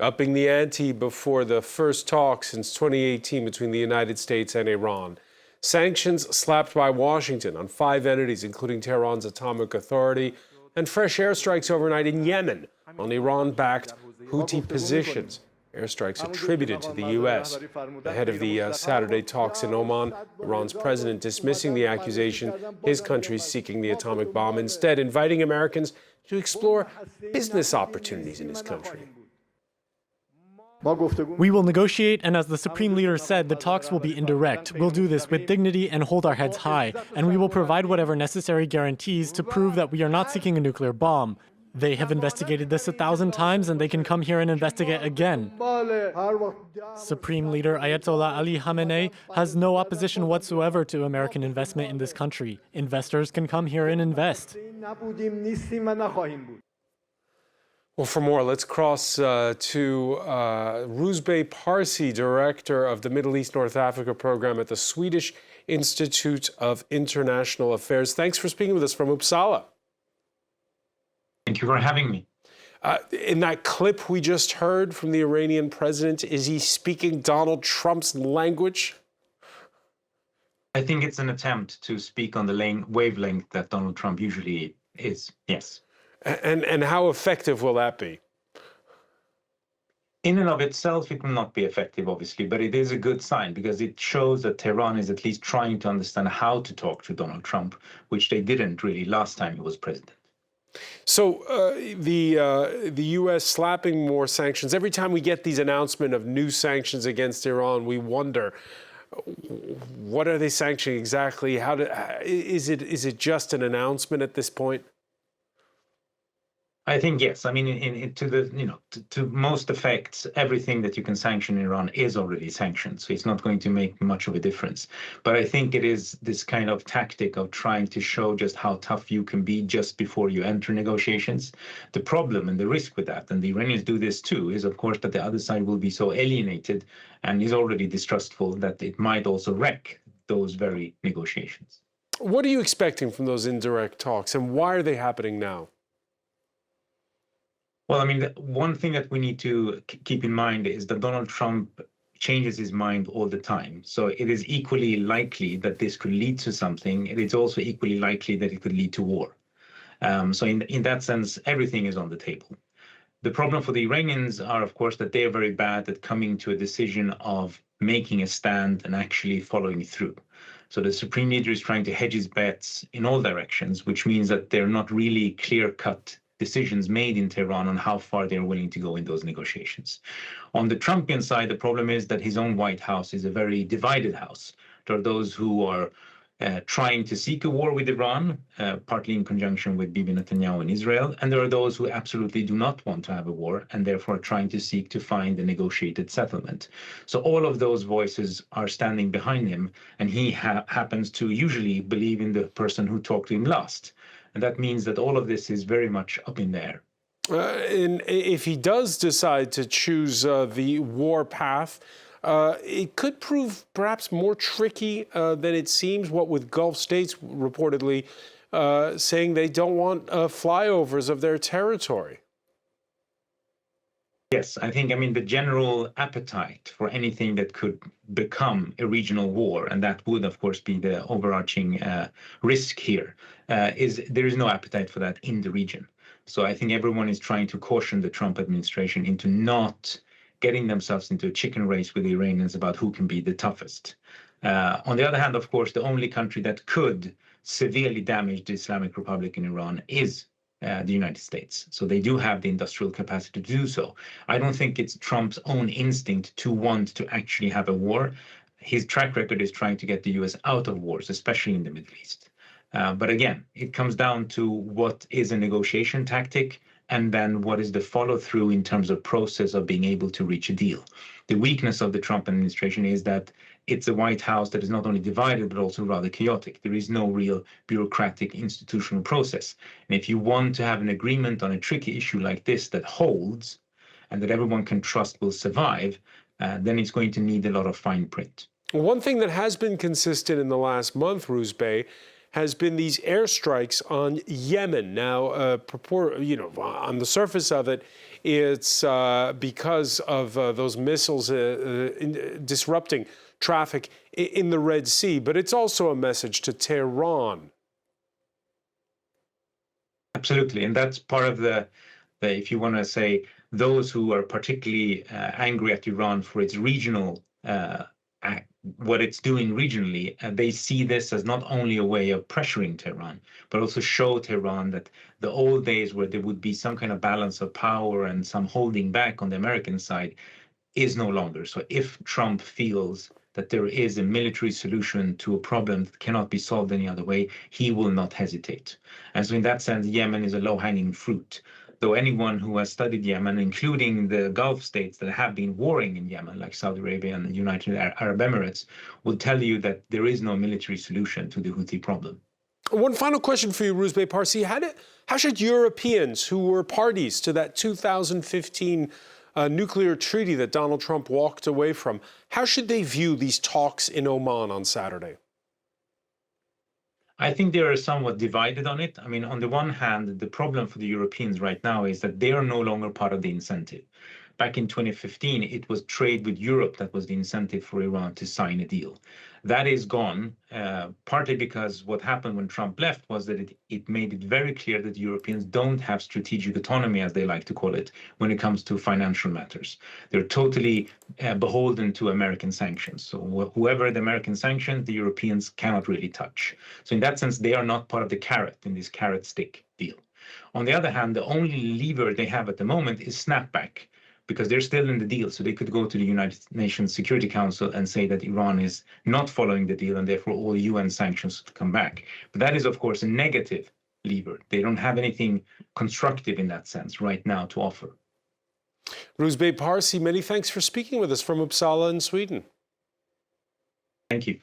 upping the ante before the first talk since 2018 between the United States and Iran. Sanctions slapped by Washington on 5 entities, including Tehran's Atomic Authority, and fresh airstrikes overnight in Yemen on Iran-backed Houthi positions. Airstrikes attributed to the U.S. Ahead of the Saturday talks in Oman, Iran's president dismissing the accusation his country is seeking the atomic bomb, instead inviting Americans to explore business opportunities in his country. We will negotiate, and as the Supreme Leader said, the talks will be indirect. We'll do this with dignity and hold our heads high, and we will provide whatever necessary guarantees to prove that we are not seeking a nuclear bomb. They have investigated this 1,000 times, and they can come here and investigate again. Supreme Leader Ayatollah Ali Khamenei has no opposition whatsoever to American investment in this country. Investors can come here and invest. Well, for more, let's cross to Rouzbeh Parsi, Director of the Middle East North Africa Program at the Swedish Institute of International Affairs. Thanks for speaking with us from Uppsala. Thank you for having me. In that clip we just heard from the Iranian president, is he speaking Donald Trump's language? I think it's an attempt to speak on the wavelength that Donald Trump usually is, yes. And how effective will that be? In and of itself, it will not be effective, obviously, but it is a good sign because it shows that Tehran is at least trying to understand how to talk to Donald Trump, which they didn't really last time he was president. So the U.S. slapping more sanctions. Every time we get these announcements of new sanctions against Iran, we wonder, what are they sanctioning exactly? Is it just an announcement at this point? I think yes. I mean, to most effects, everything that you can sanction in Iran is already sanctioned, so it's not going to make much of a difference. But I think it is this kind of tactic of trying to show just how tough you can be just before you enter negotiations. The problem and the risk with that, and the Iranians do this too, is of course that the other side will be so alienated and is already distrustful that it might also wreck those very negotiations. What are you expecting from those indirect talks, and why are they happening now? Well, I mean, one thing that we need to keep in mind is that Donald Trump changes his mind all the time. So it is equally likely that this could lead to something. It is also equally likely that it could lead to war. So in that sense, everything is on the table. The problem for the Iranians are, of course, that they are very bad at coming to a decision of making a stand and actually following through. So the Supreme Leader is trying to hedge his bets in all directions, which means that they're not really clear-cut decisions made in Tehran on how far they're willing to go in those negotiations. On the Trumpian side, the problem is that his own White House is a very divided house. There are those who are trying to seek a war with Iran, partly in conjunction with Bibi Netanyahu in Israel, and there are those who absolutely do not want to have a war and therefore are trying to seek to find a negotiated settlement. So all of those voices are standing behind him, and he happens to usually believe in the person who talked to him last. And that means that all of this is very much up in the air. And if he does decide to choose the war path, it could prove perhaps more tricky than it seems, what with Gulf states reportedly saying they don't want flyovers of their territory. Yes, I mean, the general appetite for anything that could become a regional war, and that would, of course, be the overarching risk here, is there is no appetite for that in the region. So I think everyone is trying to caution the Trump administration into not getting themselves into a chicken race with the Iranians about who can be the toughest. On the other hand, of course, the only country that could severely damage the Islamic Republic in Iran is the United States. So they do have the industrial capacity to do so. I don't think it's Trump's own instinct to want to actually have a war. His track record is trying to get the US out of wars, especially in the Middle East. But again, it comes down to what is a negotiation tactic and then what is the follow-through in terms of process of being able to reach a deal. The weakness of the Trump administration is that it's a White House that is not only divided, but also rather chaotic. There is no real bureaucratic institutional process. And if you want to have an agreement on a tricky issue like this that holds and that everyone can trust will survive, then it's going to need a lot of fine print. One thing that has been consistent in the last month, Rouzbeh, has been these airstrikes on Yemen. Now, on the surface of it, it's because of those missiles disrupting traffic in the Red Sea, but it's also a message to Tehran. Absolutely, and that's part of the if you want to say, those who are particularly angry at Iran for its regional, what it's doing regionally, they see this as not only a way of pressuring Tehran, but also show Tehran that the old days where there would be some kind of balance of power and some holding back on the American side is no longer. So if Trump feels that there is a military solution to a problem that cannot be solved any other way, he will not hesitate. And so in that sense, Yemen is a low-hanging fruit. Though anyone who has studied Yemen, including the Gulf states that have been warring in Yemen, like Saudi Arabia and the United Arab Emirates, will tell you that there is no military solution to the Houthi problem. One final question for you, Rouzbeh Parsi. How should Europeans who were parties to that 2015 nuclear treaty that Donald Trump walked away from, how should they view these talks in Oman on Saturday? I think they are somewhat divided on it. I mean, on the one hand, the problem for the Europeans right now is that they are no longer part of the incentive. Back in 2015, it was trade with Europe that was the incentive for Iran to sign a deal. That is gone, partly because what happened when Trump left was that it made it very clear that Europeans don't have strategic autonomy, as they like to call it, when it comes to financial matters. They're totally beholden to American sanctions. So whoever the American sanctions, the Europeans cannot really touch. So in that sense, they are not part of the carrot in this carrot-stick deal. On the other hand, the only lever they have at the moment is snapback, because they're still in the deal. So they could go to the United Nations Security Council and say that Iran is not following the deal and therefore all UN sanctions come back. But that is, of course, a negative lever. They don't have anything constructive in that sense right now to offer. Rouzbeh Parsi, many thanks for speaking with us from Uppsala in Sweden. Thank you.